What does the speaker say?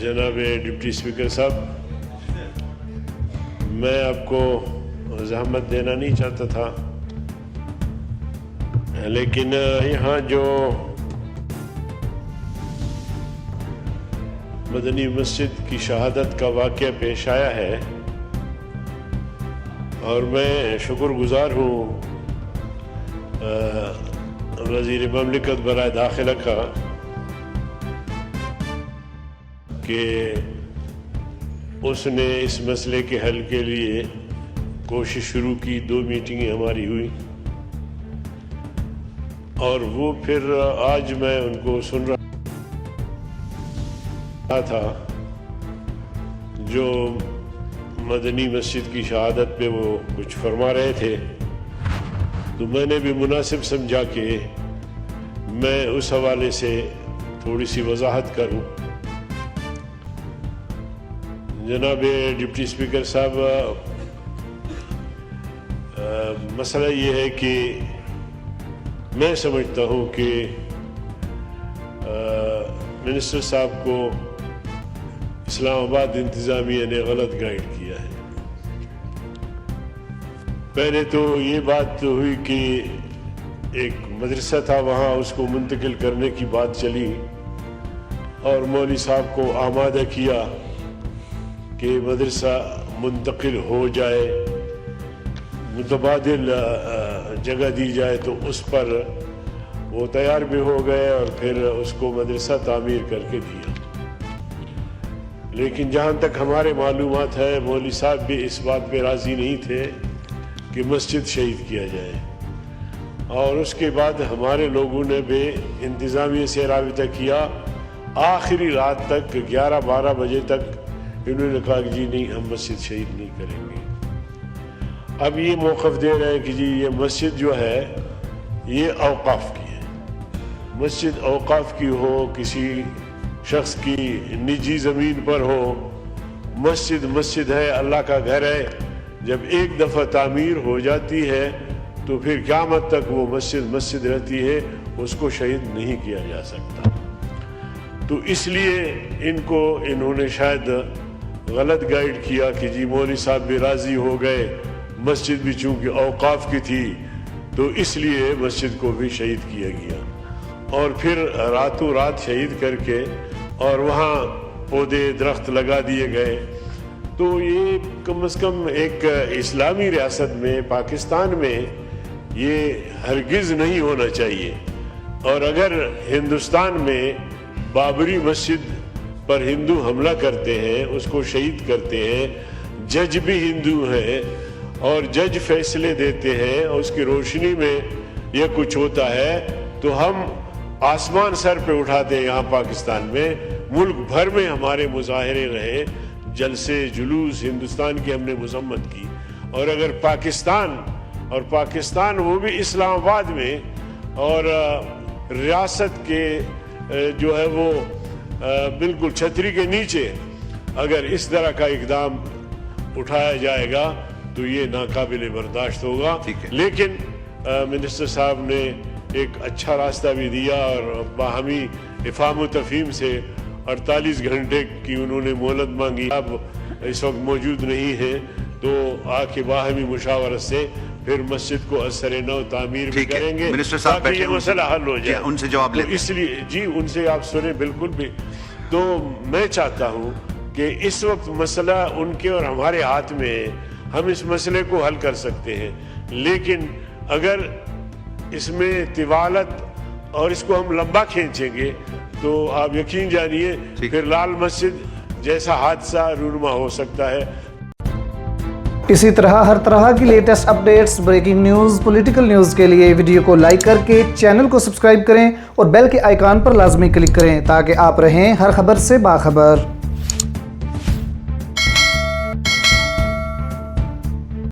जनाब deputy speaker साहब, मैं आपको ज़हमत देना नहीं चाहता था, लेकिन यहाँ जो मदनी मस्जिद की शहादत का वाक़या पेश आया है, और मैं शुक्रगुज़ार हूँ वज़ीर ममलिकत बराए दाखिला का कि उसने इस मसले के हल के लिए कोशिश शुरू की। 2 मीटिंगें हमारी हुई और वो फिर आज मैं उनको सुन रहा था जो मदनी मस्जिद की शहादत पे वो कुछ फरमा रहे थे, तो मैंने भी मुनासिब समझा कि मैं उस हवाले से थोड़ी सी वजाहत करूं। जनाब डिप्टी स्पीकर साहब, मसला ये है कि मैं समझता हूँ कि मिनिस्टर साहब को इस्लामाबाद इंतज़ामिया ने गलत गाइड किया है। पहले तो ये बात हुई कि एक मदरसा था वहाँ, उसको मुंतकिल करने की बात चली और मौलवी साहब को आमादा किया कि मदरसा मुंतकिल हो जाए, मुतबादिल जगह दी जाए, तो उस पर वो तैयार भी हो गए और फिर उसको मदरसा तामीर करके दिया। लेकिन जहाँ तक हमारे मालूमात है, मौलवी साहब भी इस बात पे राज़ी नहीं थे कि मस्जिद शहीद किया जाए, और उसके बाद हमारे लोगों ने भी इंतज़ामिया से राबिता किया। आखिरी रात तक 11-12 बजे तक इन्होंने कहा कि जी नहीं, हम मस्जिद शहीद नहीं करेंगे। अब ये मौक़िफ़ दे रहे हैं कि जी ये मस्जिद जो है ये औक़ाफ़ की है। मस्जिद औक़ाफ़ की हो, किसी शख्स की निजी ज़मीन पर हो, मस्जिद मस्जिद है, अल्लाह का घर है। जब एक दफ़ा तामीर हो जाती है तो फिर क़यामत तक वो मस्जिद मस्जिद रहती है, उसको शहीद नहीं किया जा सकता। तो इसलिए इन्होंने शायद गलत गाइड किया कि जी मौलवी साहब भी राज़ी हो गए, मस्जिद भी चूँकि औक़ाफ़ की थी तो इसलिए मस्जिद को भी शहीद किया गया, और फिर रातों रात शहीद करके और वहाँ पौधे दरख्त लगा दिए गए। तो ये कम से कम एक इस्लामी रियासत में, पाकिस्तान में ये हरगिज़ नहीं होना चाहिए। और अगर हिंदुस्तान में बाबरी मस्जिद पर हिंदू हमला करते हैं, उसको शहीद करते हैं, जज भी हिंदू हैं और जज फैसले देते हैं और उसकी रोशनी में यह कुछ होता है, तो हम आसमान सर पे उठाते हैं। यहाँ पाकिस्तान में मुल्क भर में हमारे मुजाहरे रहे, जलसे जुलूस, हिंदुस्तान की हमने मजम्मत की। और अगर पाकिस्तान वो भी इस्लामाबाद में और रियासत के जो है वो बिल्कुल छतरी के नीचे अगर इस तरह का इक़दाम उठाया जाएगा तो ये नाकाबिले बर्दाश्त होगा। लेकिन मिनिस्टर साहब ने एक अच्छा रास्ता भी दिया और बाहमी इफ़ाम व तफ़हीम से 48 घंटे की उन्होंने मोहलत मांगी। अब इस वक्त मौजूद नहीं है, तो आके बाहमी मुशावरत से फिर मस्जिद को असर नौ तामीर भी करेंगे ताकि ये मसला हल हो जाए। उनसे जवाब लेते हैं। इसलिए जी उनसे आप सुने बिल्कुल भी। तो मैं चाहता हूँ कि इस वक्त मसला उनके और हमारे हाथ में है, हम इस मसले को हल कर सकते हैं। लेकिन अगर इसमें तिवालत और इसको हम लंबा खींचेंगे तो आप यकीन जानिए फिर लाल मस्जिद जैसा हादसा रूनुमा हो सकता है। इसी तरह हर तरह की latest updates, breaking news, political news के लिए वीडियो को लाइक करके चैनल को सब्सक्राइब करें और बेल के आइकॉन पर लाजमी क्लिक करें ताकि आप रहें हर खबर से बाखबर।